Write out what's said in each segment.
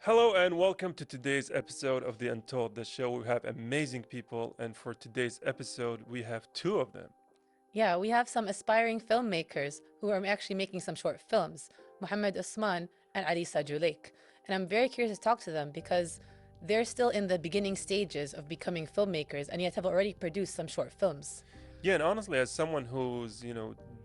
Hello and welcome to today's episode of the Untold, the show where we have amazing people, and for today's episode we have two of them. Yeah, we have some aspiring filmmakers who are actually making some short films, Mohammad Usman and Ali Sajulake. And I'm very curious to talk to them because they're still in the beginning stages of becoming filmmakers and yet have already produced some short films. Yeah, and honestly, as someone who's,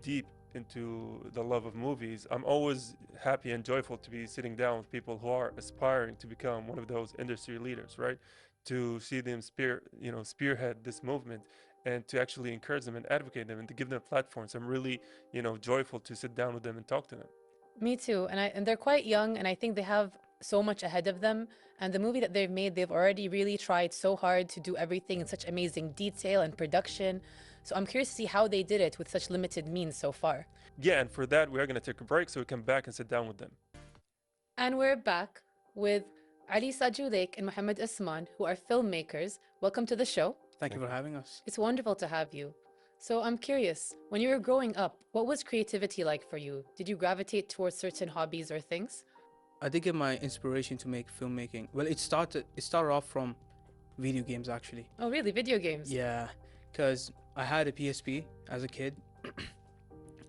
deep into the love of movies, I'm always happy and joyful to be sitting down with people who are aspiring to become one of those industry leaders, right? To see them spearhead this movement and to actually encourage them and advocate them and to give them platforms. I'm really, joyful to sit down with them and talk to them. Me too. And they're quite young and I think they have so much ahead of them. And the movie that they've made, they've already really tried so hard to do everything in such amazing detail and production. So I'm curious to see how they did it with such limited means so far. Yeah, and for that, we are going to take a break so we come back and sit down with them. And we're back with Ali Sajulake and Mohammad Usman, who are filmmakers. Welcome to the show. Thank you for having us. It's wonderful to have you. So I'm curious, when you were growing up, what was creativity like for you? Did you gravitate towards certain hobbies or things? I did get my inspiration to make filmmaking. Well, it started off from video games actually. Oh, really? Video games? Yeah, because I had a PSP as a kid,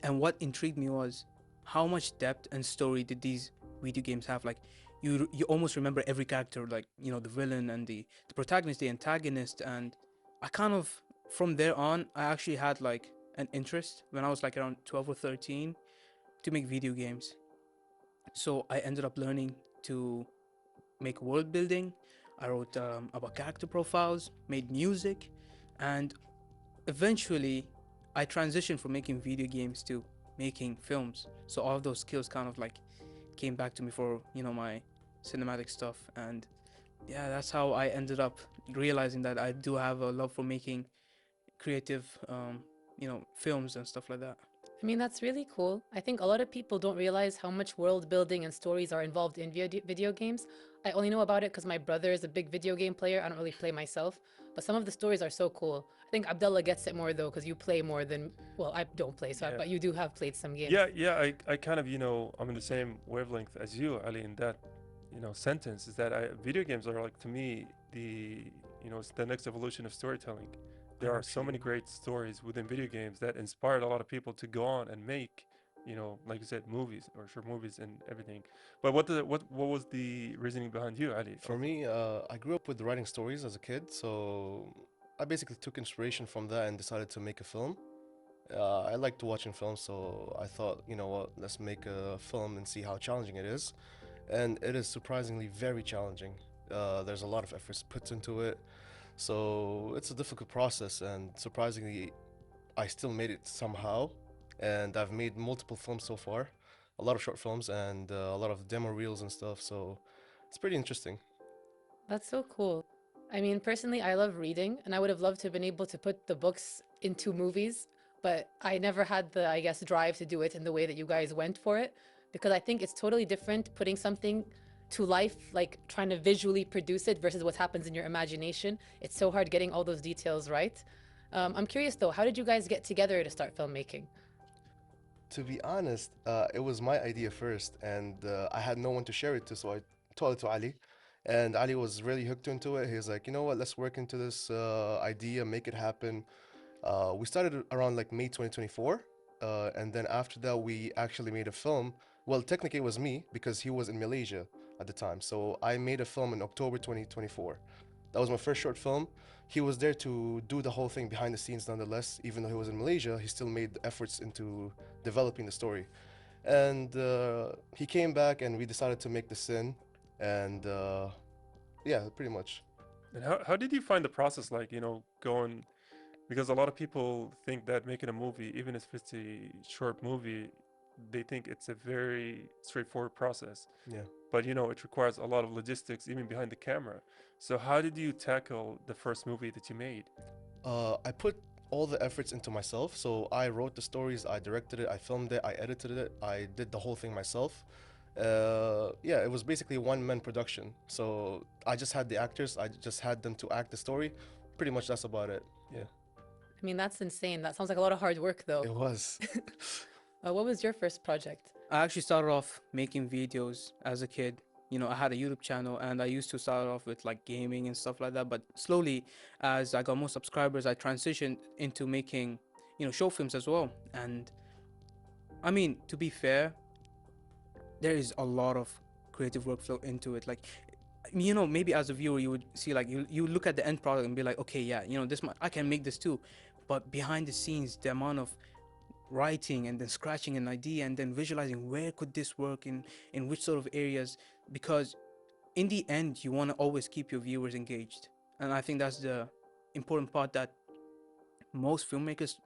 and what intrigued me was how much depth and story did these video games have. Like, you almost remember every character, like the villain and the protagonist, the antagonist, and I kind of from there on I actually had like an interest when I was like around 12 or 13 to make video games. So I ended up learning to make world building. I wrote about character profiles, made music, and eventually I transitioned from making video games to making films. So all of those skills kind of like came back to me for my cinematic stuff, and yeah, that's how I ended up realizing that I do have a love for making creative films and stuff like that. I mean, that's really cool. I think a lot of people don't realize how much world building and stories are involved in video games. I only know about it because my brother is a big video game player. I don't really play myself, but some of the stories are so cool. I think Abdullah gets it more though because you play more than, well, I don't play, so Yeah. but you do have played some games. Yeah, I kind of, I'm in the same wavelength as you, Ali, in that, sentence is that video games are like, to me, it's the next evolution of storytelling. There are so many great stories within video games that inspired a lot of people to go on and make, like you said, movies or short movies and everything. But what was the reasoning behind you, Ali? For me, I grew up with writing stories as a kid, so I basically took inspiration from that and decided to make a film. I liked watching films, so I thought, you know what, let's make a film and see how challenging it is. And it is surprisingly very challenging. There's a lot of efforts put into it, so it's a difficult process, and surprisingly, I still made it somehow. And I've made multiple films so far, a lot of short films and a lot of demo reels and stuff, so it's pretty interesting. That's so cool. I mean, personally, I love reading, and I would have loved to have been able to put the books into movies, but I never had the, I guess, drive to do it in the way that you guys went for it, because I think it's totally different putting something to life, like trying to visually produce it versus what happens in your imagination. It's so hard getting all those details right. I'm curious though, how did you guys get together to start filmmaking? To be honest, it was my idea first, and I had no one to share it to, so I told it to Ali. And Ali was really hooked into it. He was like, you know what, let's work into this idea, make it happen. We started around like May 2024, and then after that, we actually made a film. Well, technically, it was me because he was in Malaysia at the time. So I made a film in October 2024. That was my first short film. He was there to do the whole thing behind the scenes nonetheless. Even though he was in Malaysia, he still made efforts into developing the story. And he came back and we decided to make the sin. And yeah, pretty much. And how did you find the process like, going, because a lot of people think that making a movie, even if it's a short movie, they think it's a very straightforward process. Yeah. But it requires a lot of logistics even behind the camera. So how did you tackle the first movie that you made? I put all the efforts into myself. So I wrote the stories, I directed it, I filmed it, I edited it, I did the whole thing myself. Yeah, it was basically one-man production. So I just had the actors, I just had them to act the story. Pretty much that's about it. Yeah. I mean, that's insane. That sounds like a lot of hard work though. It was. What was your first project? I actually started off making videos as a kid you know, I had a YouTube channel, and I used to start off with like gaming and stuff like that. But slowly, as I got more subscribers, I transitioned into making, you know, short films as well. And I mean, to be fair, there is a lot of creative workflow into it. Like, you know, maybe as a viewer, you would see like you look at the end product and be like, okay, yeah, you know, I can make this too. But behind the scenes, the amount of writing and then scratching an idea and then visualizing where could this work in which sort of areas, because in the end you want to always keep your viewers engaged. And I think that's the important part that most filmmakers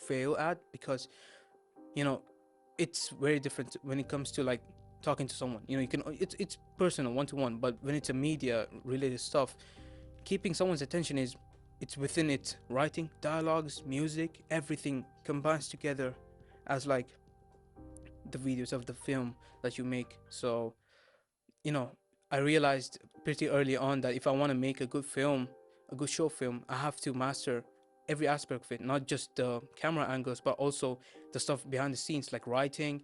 fail at, because you know, it's very different when it comes to like talking to someone. You know, you can, it's personal, one to one. But when it's a media related stuff, keeping someone's attention is, it's within it. Writing, dialogues, music, everything combines together as like the videos of the film that you make. So, you know, I realized pretty early on that if I want to make a good film, a good short film, I have to master every aspect of it, not just the camera angles, but also the stuff behind the scenes, like writing,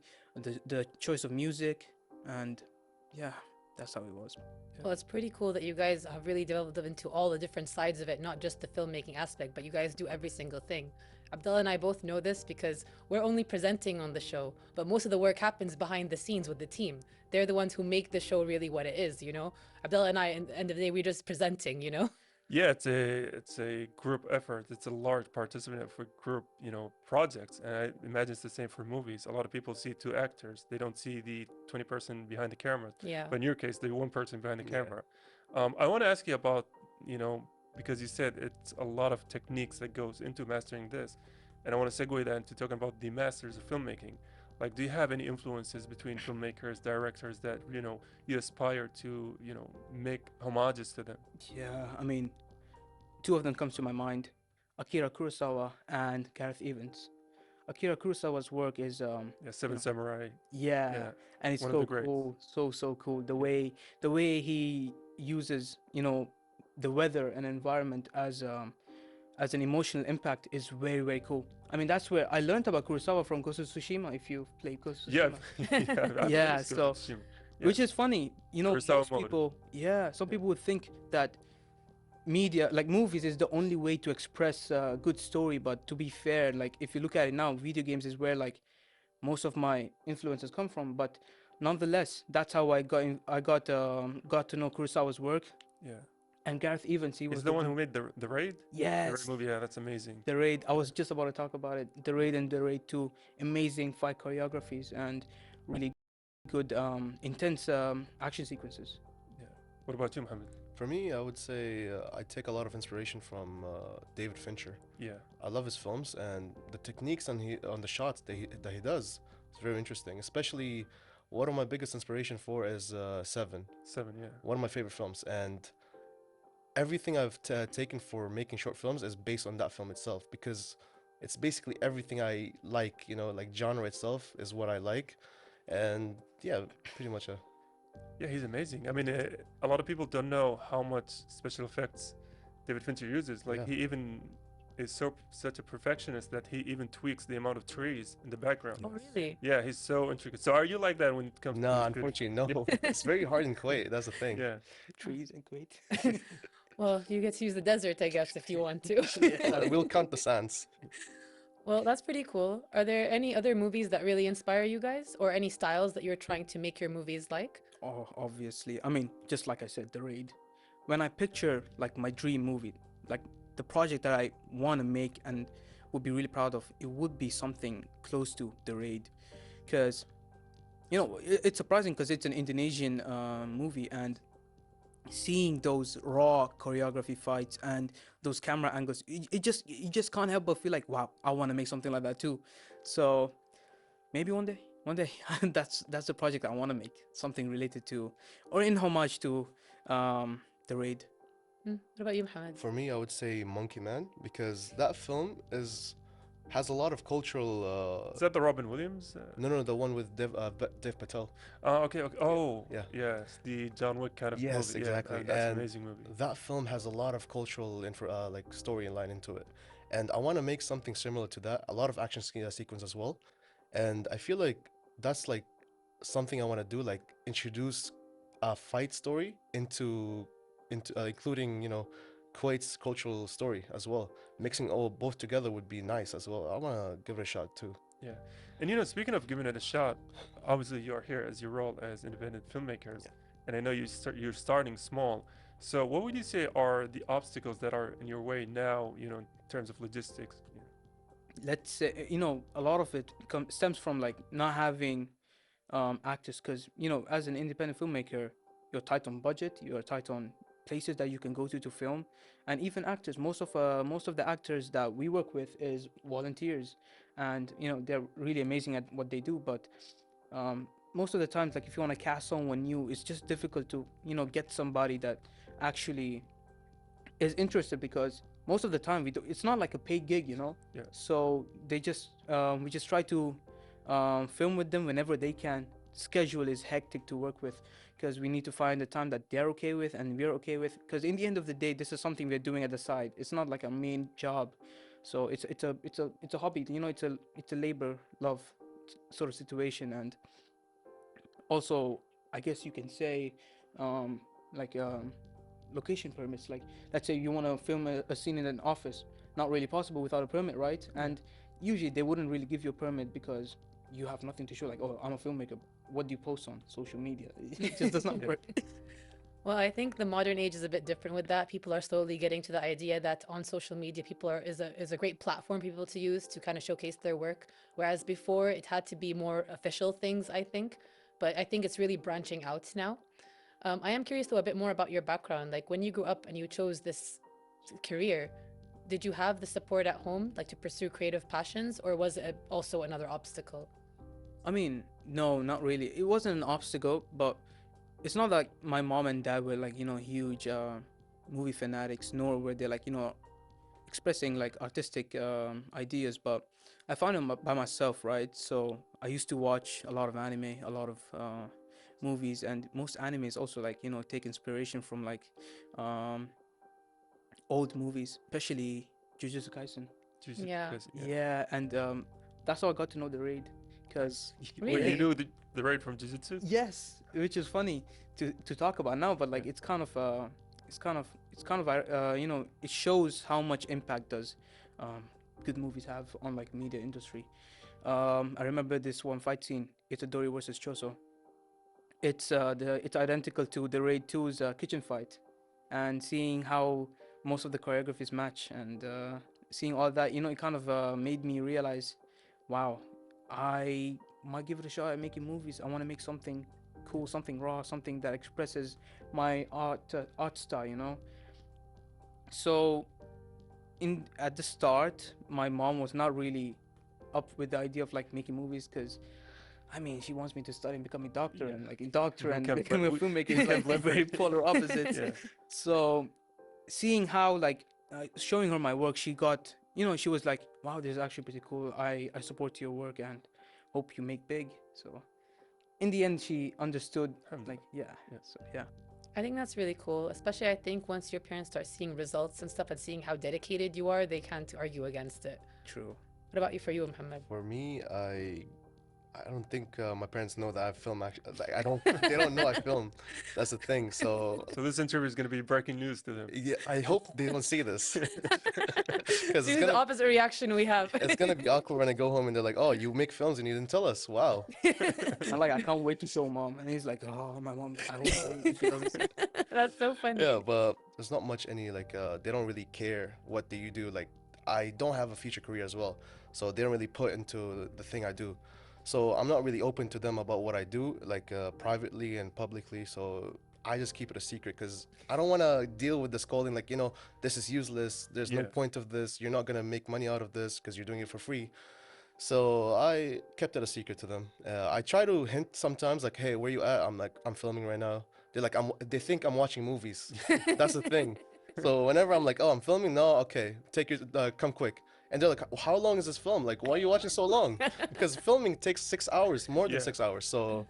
the choice of music, and yeah, that's how it was. Well, it's pretty cool that you guys have really delved into all the different sides of it, not just the filmmaking aspect, but you guys do every single thing. Abdullah and I both know this because we're only presenting on the show, but most of the work happens behind the scenes with the team. They're the ones who make the show really what it is, you know? Abdullah and I, at the end of the day, we're just presenting, you know? Yeah, it's a group effort. It's a large participant for group, projects. And I imagine it's the same for movies. A lot of people see two actors. They don't see the 20 person behind the camera. Yeah. But in your case, the one person behind the Yeah. camera. I want to ask you about, because you said it's a lot of techniques that goes into mastering this. And I want to segue that into talking about the masters of filmmaking. Like, do you have any influences between filmmakers, directors that, you aspire to, make homages to them? Yeah, I mean, two of them comes to my mind: Akira Kurosawa and Gareth Evans. Akira Kurosawa's work is Yeah, Seven know, Samurai. yeah, Yeah, and it's one of the so greats. cool, so cool. The way he uses, you know, the weather and environment as an emotional impact is very cool. I mean, that's where I learned about Kurosawa, from Ghost of Tsushima. If you've played Ghost of Yeah, Tsushima, I've yeah. finished Ghost So, of Tsushima. Yeah, which is funny, you know, Kurosawa most mode. people, yeah, some Yeah. people would think that media, like movies, is the only way to express a good story. But to be fair, like if you look at it now, video games is where like most of my influences come from. But nonetheless, that's how I got to know Kurosawa's work. Yeah. And Gareth Evans, he Is was the one who made the Raid? The Raid yes, movie. Yeah, that's amazing. the Raid. I was just about to talk about it. The Raid and the Raid 2, amazing fight choreographies and really good intense action sequences. Yeah. What about you, Mohammed? For me, I would say I take a lot of inspiration from David Fincher. Yeah. I love his films, and the techniques on the shots that he does is very interesting. Especially, one of my biggest inspiration for is Seven, Seven. Yeah. one of my favorite films, and everything I've taken for making short films is based on that film itself, because it's basically everything I like. Like genre itself is what I like, and yeah, pretty much. Yeah, he's amazing. I mean, a lot of people don't know how much special effects David Fincher uses. Like, Yeah. he even is such a perfectionist that he even tweaks the amount of trees in the background. Oh, really? Yeah, he's so intricate. So are you like that when it comes to No, music videos? unfortunately, no. It's very hard in Kuwait. That's the thing. Yeah. Trees and great. Well, you get to use the desert, I guess, if you want to. We'll count the sands. Well, that's pretty cool. Are there any other movies that really inspire you guys, or any styles that you're trying to make your movies like? Oh, obviously. I mean, just like I said, the Raid. When I picture like my dream movie, like the project that I want to make and would be really proud of, it would be something close to the Raid, because you know it's surprising because it's an Indonesian movie, and seeing those raw choreography fights and those camera angles, you just can't help but feel like, wow, I want to make something like that too. So maybe one day that's the project I want to make, something related to or in homage to the Raid. What about you, Mohammed? For me, I would say Monkey Man, because that film has a lot of cultural. Is that the Robin Williams? No, the one with Dev Patel. Oh, okay. Oh, Yeah. yes, the John Wick kind of Yes, movie. exactly. Yeah, that's an And amazing movie. that film has a lot of cultural like storyline into it, and I want to make something similar to that. A lot of action sequence as well, and I feel like that's like something I want to do, like introduce a fight story into including, you know, Kuwait's cultural story as well. Mixing all both together would be nice as well. I want to give it a shot too. Yeah. And you know, speaking of giving it a shot, obviously you're here as your role as independent filmmakers, and I know you're starting small. So what would you say are the obstacles that are in your way now, you know, in terms of logistics? Let's say, you know, a lot of it stems from like not having actors, because, you know, as an independent filmmaker, you're tight on budget, you're tight on places that you can go to film, and even actors. Most of the actors that we work with is volunteers, and you know they're really amazing at what they do. But most of the times, like if you want to cast someone new, it's just difficult to, you know, get somebody that actually is interested, because most of the time it's not like a paid gig, you know. Yeah. So they just we just try to film with them whenever they can. Schedule is hectic to work with, because we need to find the time that they're okay with and we're okay with, because in the end of the day, this is something we're doing at the side. It's not like a main job, so it's a hobby, you know. It's a labor love sort of situation. And also, I guess you can say like location permits. Like let's say you want to film a scene in an office, not really possible without a permit, right? And usually they wouldn't really give you a permit because you have nothing to show. Like, oh, I'm a filmmaker, what do you post on social media? It just does not work. Well, I think the modern age is a bit different with that. People are slowly getting to the idea that on social media, is a great platform for people to use to kind of showcase their work. Whereas before, it had to be more official things, I think. But I think it's really branching out now. I am curious though a bit more about your background. Like when you grew up and you chose this career, did you have the support at home, like to pursue creative passions, or was it also another obstacle? I mean, no, not really. It wasn't an obstacle, but it's not like my mom and dad were like, you know, huge movie fanatics, nor were they like, you know, expressing like artistic ideas. But I found them by myself, right? So I used to watch a lot of anime, a lot of movies, and most animes also like, you know, take inspiration from like old movies, especially Jujutsu Kaisen. Yeah. Yeah, and that's how I got to know the raid. Because Really? You knew the raid from Jujutsu? yes, which is funny to talk about now, but like it's kind of you know, it shows how much impact does good movies have on like media industry. I remember this one fight scene, Itadori versus Choso. It's identical to the Raid 2's kitchen fight, and seeing how most of the choreographies match, and seeing all that, you know, it kind of made me realize, wow, I might give it a shot at making movies. I want to make something cool, something raw, something that expresses my art style, you know. So at the start, my mom was not really up with the idea of like making movies, because I mean, she wants me to study and become a doctor, and like a doctor and becoming a filmmaker is like very polar opposites. Yeah. So seeing how like showing her my work, she got, you know, she was like, wow, this is actually pretty cool. I support your work and hope you make big. So in the end, she understood, like, yeah. So yeah. I think that's really cool, especially I think once your parents start seeing results and stuff and seeing how dedicated you are, they can't argue against it. True. What about you, for you, Mohammed? For me, I don't think my parents know that I film. Actually, like they don't know I film. That's the thing. So this interview is going to be breaking news to them. yeah, I hope they don't see this. Because See the opposite reaction we have. it's gonna be awkward when I go home and they're like, "Oh, you make films and you didn't tell us." Wow. I'm like, I can't wait to show mom, and he's like, oh, my mom. I hope she doesn't. That's so funny. Yeah, but there's not much any like they don't really care what do you do. Like I don't have a future career as well, so they don't really put into the thing I do. So I'm not really open to them about what I do, like privately and publicly. So I just keep it a secret because I don't want to deal with the scolding. Like, you know, this is useless. There's no point of this. You're not gonna make money out of this because you're doing it for free. So I kept it a secret to them. I try to hint sometimes, like, hey, where you at? I'm like, I'm filming right now. They're like, they think I'm watching movies. That's the thing. So whenever I'm like, oh, I'm filming, no, okay, take your, come quick. And they're like, how long is this film? Like, why are you watching so long? Because filming takes 6 hours, more than 6 hours. So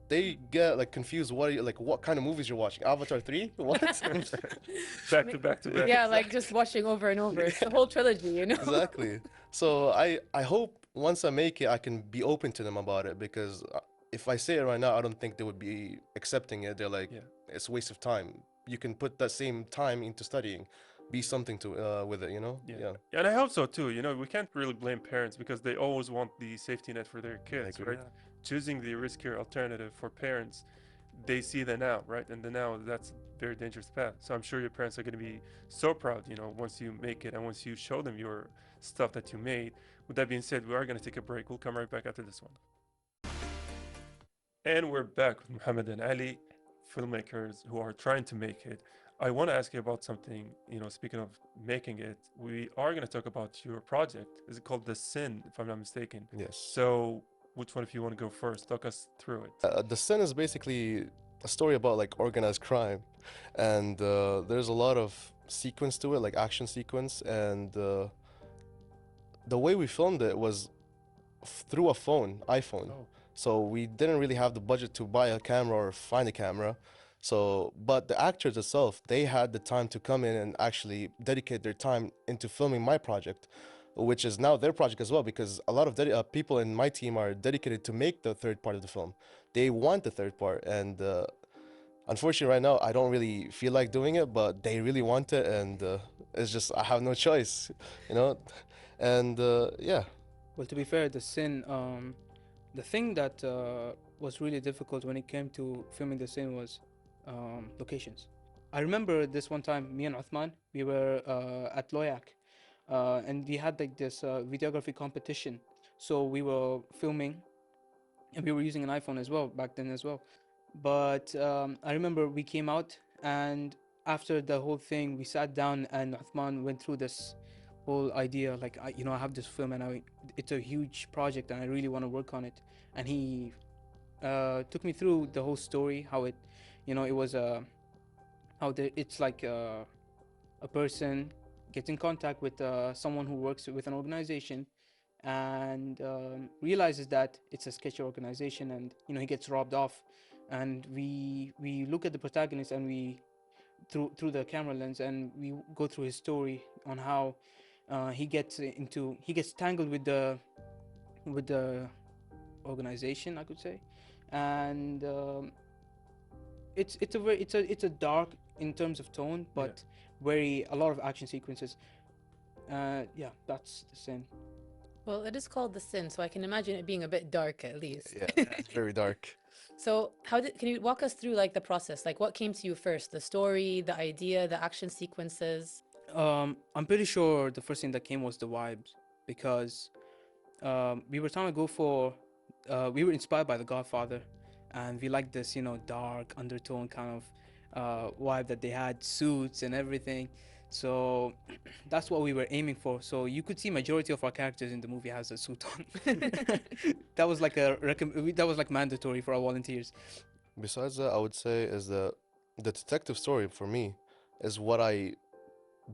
they get like confused. What kind of movies you're watching? Avatar 3? What? back to back. Yeah, like just watching over and over. It's the whole trilogy, you know? Exactly. So I hope once I make it, I can be open to them about it, because if I say it right now, I don't think they would be accepting it. They're like, Yeah. it's a waste of time. You can put that same time into studying, be something to with it, you know? Yeah. And I hope so too. You know, we can't really blame parents because they always want the safety net for their I kids, agree. right? Choosing the riskier alternative for parents, they see the now, right? And the now, that's a very dangerous path. So I'm sure your parents are going to be so proud, you know, once you make it and once you show them your stuff that you made. With that being said, we are going to take a break. We'll come right back after this one. And we're back with Muhammad and Ali, filmmakers who are trying to make it. I want to ask you about something, you know, speaking of making it, we are going to talk about your project. Is it called The Sin, if I'm not mistaken? Yes. So, which one, if you want to go first, talk us through it. The Sin is basically a story about like organized crime, and there's a lot of sequence to it, like action sequence, and the way we filmed it was through a iPhone. Oh, So we didn't really have the budget to buy a camera or find a camera. So, but the actors itself, they had the time to come in and actually dedicate their time into filming my project, which is now their project as well, because a lot of people in my team are dedicated to make the third part of the film. They want the third part, and unfortunately, right now, I don't really feel like doing it, but they really want it, and it's just, I have no choice, you know? And yeah. Well, to be fair, the thing that was really difficult when it came to filming the scene was locations. I remember this one time, me and Uthman, we were at Loyak, and we had like this videography competition. So we were filming, and we were using an iPhone as well back then as well. But I remember we came out, and after the whole thing, we sat down, and Uthman went through this whole idea, like I have this film, and it's a huge project, and I really want to work on it. And he took me through the whole story, how it, it was it's like a person gets in contact with someone who works with an organization, and realizes that it's a sketchy organization, and he gets robbed off. And we look at the protagonist, and we through the camera lens, and we go through his story on how he gets tangled with the organization, I could say. And it's a dark in terms of tone, but very a lot of action sequences. Yeah, that's the Sin. Well, it is called The Sin, so I can imagine it being a bit dark at least. Yeah, it's very dark. So can you walk us through like the process? Like what came to you first? The story, the idea, the action sequences? I'm pretty sure the first thing that came was the vibes, because we were trying to go for we were inspired by The Godfather, and we liked this dark undertone kind of vibe that they had, suits and everything. So that's what we were aiming for. So you could see majority of our characters in the movie has a suit on. That was like that was like mandatory for our volunteers. Besides that, I would say is the detective story for me is what I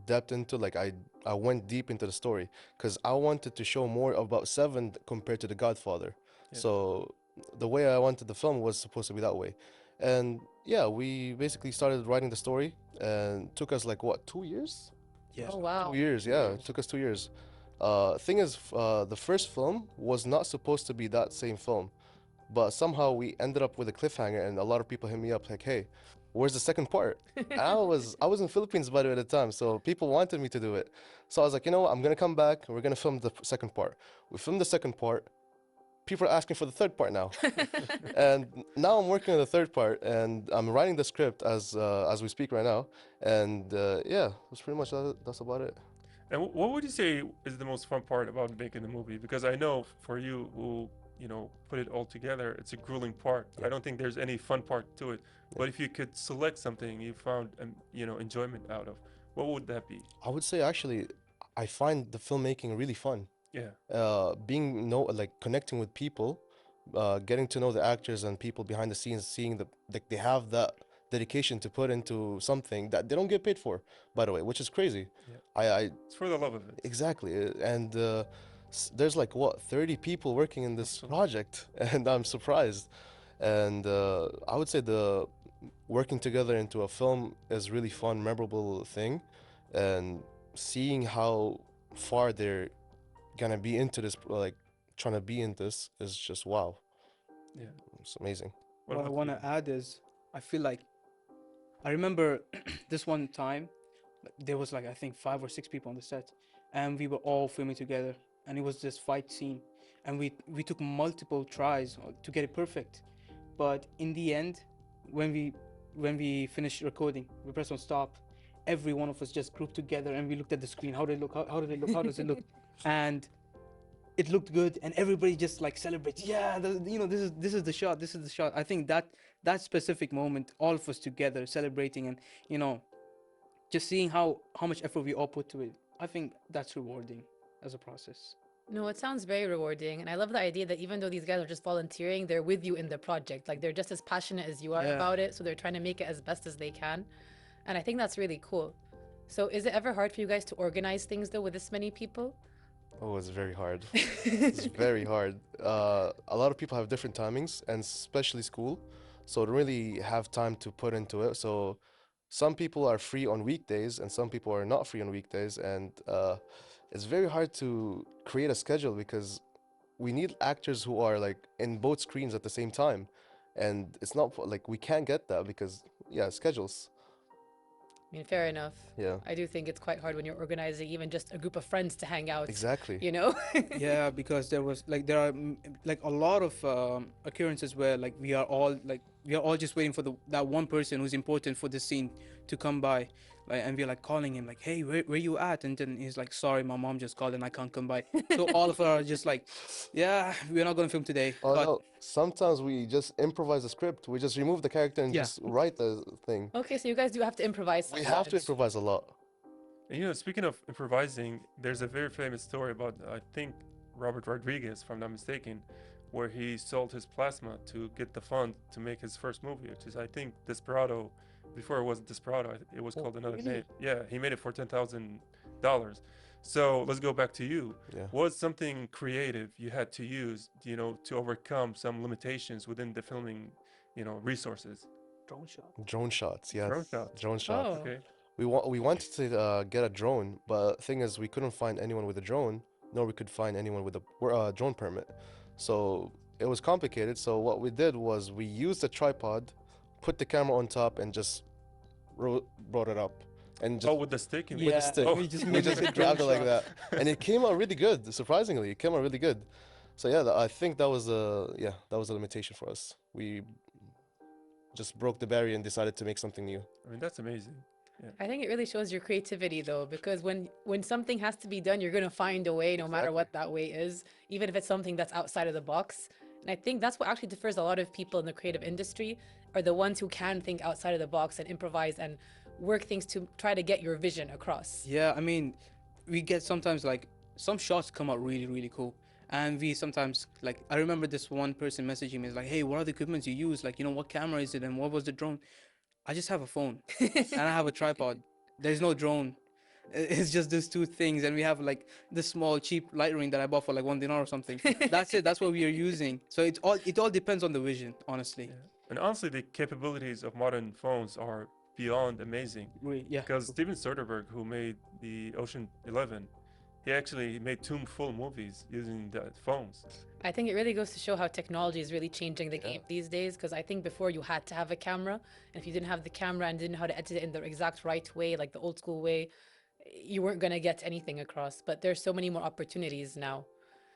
depth into. Like I went deep into the story because I wanted to show more about Seven compared to The Godfather. Yeah. So the way I wanted the film was supposed to be that way. And yeah, we basically started writing the story, and it took us like what, 2 years? Yeah. Oh wow. 2 years, yeah, it took us 2 years. Thing is, the first film was not supposed to be that same film, but somehow we ended up with a cliffhanger, and a lot of people hit me up like, "Hey, where's the second part?" And I was in Philippines by the way at the time, so people wanted me to do it. So I was like, you know what, I'm gonna come back, and we're gonna film the second part. We filmed the second part. People are asking for the third part now, and now I'm working on the third part, and I'm writing the script as we speak right now. And yeah, that's pretty much that's about it. And what would you say is the most fun part about making the movie? Because I know for you who, put it all together, it's a grueling part. Yeah. I don't think there's any fun part to it. Yeah. But if you could select something you found, enjoyment out of, what would that be? I would say actually, I find the filmmaking really fun. Yeah. Being like connecting with people, getting to know the actors and people behind the scenes, seeing like they have that dedication to put into something that they don't get paid for, by the way, which is crazy. Yeah. I It's for the love of it. exactly, and there's like what, 30 people working in this Absolutely. project, and I'm surprised. And I would say the working together into a film is really fun, memorable thing, and seeing how far they're gonna be into this, like trying to be in this, is just wow. Yeah. It's amazing. What I about want you? to add is, I feel like I remember this one time, there was like I think 5 or 6 people on the set, and we were all filming together, and it was this fight scene, and we took multiple tries to get it perfect, but in the end, when we finished recording, we pressed on stop. Every one of us just grouped together, and we looked at the screen. How did it look? How did it look? How does it look? And it looked good, and everybody just like celebrates. Yeah, this is the shot. This is the shot. I think that specific moment, all of us together celebrating, and just seeing how much effort we all put to it. I think that's rewarding as a process. No, it sounds very rewarding. And I love the idea that even though these guys are just volunteering, they're with you in the project. Like they're just as passionate as you are Yeah. about it. So they're trying to make it as best as they can. And I think that's really cool. So is it ever hard for you guys to organize things though with this many people? Oh, it's very hard. It's very hard. A lot of people have different timings, and especially school, so they really have time to put into it. So some people are free on weekdays, and some people are not free on weekdays, and it's very hard to create a schedule because we need actors who are like in both screens at the same time, and it's not like we can't get that because yeah, schedules. I mean, fair enough. Yeah, I do think it's quite hard when you're organizing even just a group of friends to hang out, exactly. you know? Yeah, because there are like a lot of occurrences where like we are all just waiting for that one person who's important for the scene to come by, like, and we're like calling him like, hey, where you at? And then he's like, sorry, my mom just called and I can't come by. So all of us are just like, yeah, we're not gonna film today. Oh But no, sometimes we just improvise the script. We just remove the character and Yeah. just write the thing. Okay, so you guys do have to improvise We have to sometimes. improvise a lot. And, you know, speaking of improvising, there's a very famous story about, I think, Robert Rodriguez, if I'm not mistaken, where he sold his plasma to get the fund to make his first movie, which is, I think, Desperado. Before it wasn't Desperado, it was called another really? name. Yeah, he made it for $10,000. So let's go back to you. Yeah. What's something creative you had to use, you know, to overcome some limitations within the filming, you know, resources? drone shot. Drone shots, yeah. Drone shots. Drone shots. Oh. Okay. We wanted to get a drone, but thing is we couldn't find anyone with a drone, nor we could find anyone with a drone permit. So it was complicated. So what we did was we used a tripod, put the camera on top, and just brought it up, and just Oh, with the stick? you mean? with the stick. Oh. we just we made just it a grabbed it drone like shot. that, and it came out really good. Surprisingly, it came out really good. So yeah, I think that was a limitation for us. We just broke the barrier and decided to make something new. I mean, that's amazing. I think it really shows your creativity though, because when something has to be done, you're gonna find a way, no matter what that way is, even if it's something that's outside of the box. And I think that's what actually differs a lot of people in the creative industry, are the ones who can think outside of the box and improvise and work things to try to get your vision across. Yeah, I mean, we get sometimes like some shots come out really, really cool. And we sometimes like, I remember this one person messaging me, is like, hey, what are the equipments you use? Like, what camera is it and what was the drone? I just have a phone and I have a tripod. There's no drone. It's just those two things. And we have like this small cheap light ring that I bought for like $1 or something. That's it. That's what we are using. So it all depends on the vision, honestly. Yeah. And honestly, the capabilities of modern phones are beyond amazing. Yeah. Because Steven Soderbergh, who made the Ocean 11, he actually made 2 full movies using the phones. I think it really goes to show how technology is really changing the game these days, because I think before you had to have a camera, and if you didn't have the camera and didn't know how to edit it in the exact right way, like the old school way, you weren't going to get anything across. But there's so many more opportunities now.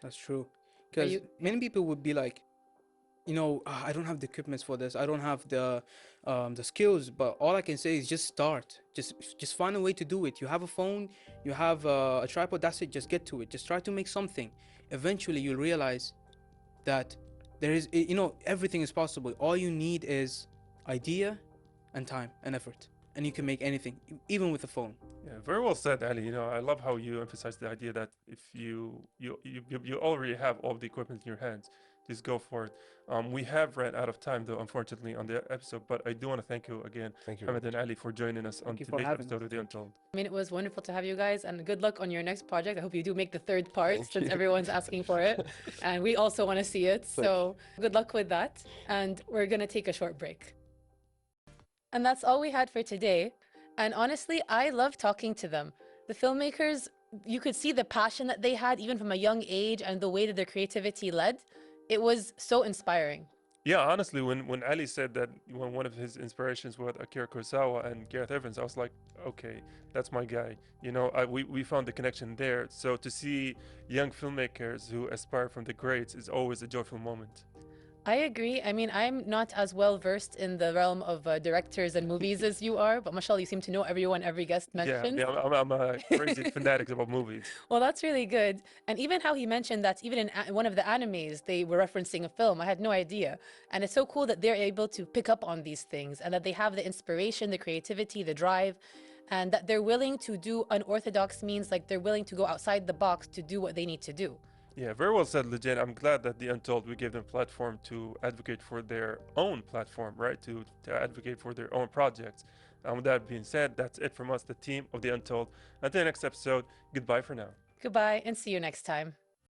That's true. Because many people would be like, I don't have the equipment for this. I don't have the skills. But all I can say is just start. Just find a way to do it. You have a phone, you have a tripod. That's it. Just get to it. Just try to make something. Eventually, you'll realize that there is, everything is possible. All you need is idea and time and effort, and you can make anything, even with a phone. Yeah, very well said, Ali. You know, I love how you emphasize the idea that if you already have all the equipment in your hands, just go for it. We have ran out of time, though, unfortunately, on the episode. But I do want to thank you again, Thank you. Mohammad and Ali, for joining us on you for today's having episode us. of The Untold. I mean, it was wonderful to have you guys, and good luck on your next project. I hope you do make the 3rd part, Thank since you. everyone's asking for it. And we also want to see it. So good luck with that. And we're going to take a short break. And that's all we had for today. And honestly, I love talking to them. The filmmakers, you could see the passion that they had, even from a young age, and the way that their creativity led. It was so inspiring. Yeah, honestly, when Ali said that one of his inspirations was Akira Kurosawa and Gareth Evans, I was like, okay, that's my guy. You know, we found the connection there. So to see young filmmakers who aspire from the greats is always a joyful moment. I agree. I mean, I'm not as well versed in the realm of directors and movies as you are, but mashallah, you seem to know everyone every guest mentions. Yeah, I'm a crazy fanatic about movies. Well, that's really good. And even how he mentioned that even in one of the animes, they were referencing a film. I had no idea. And it's so cool that they're able to pick up on these things and that they have the inspiration, the creativity, the drive, and that they're willing to do unorthodox means, like they're willing to go outside the box to do what they need to do. Yeah, very well said, Lejen. I'm glad that the Untold, we gave them platform to advocate for their own platform, right? To advocate for their own projects. And with that being said, that's it from us, the team of the Untold. Until the next episode, goodbye for now. Goodbye and see you next time.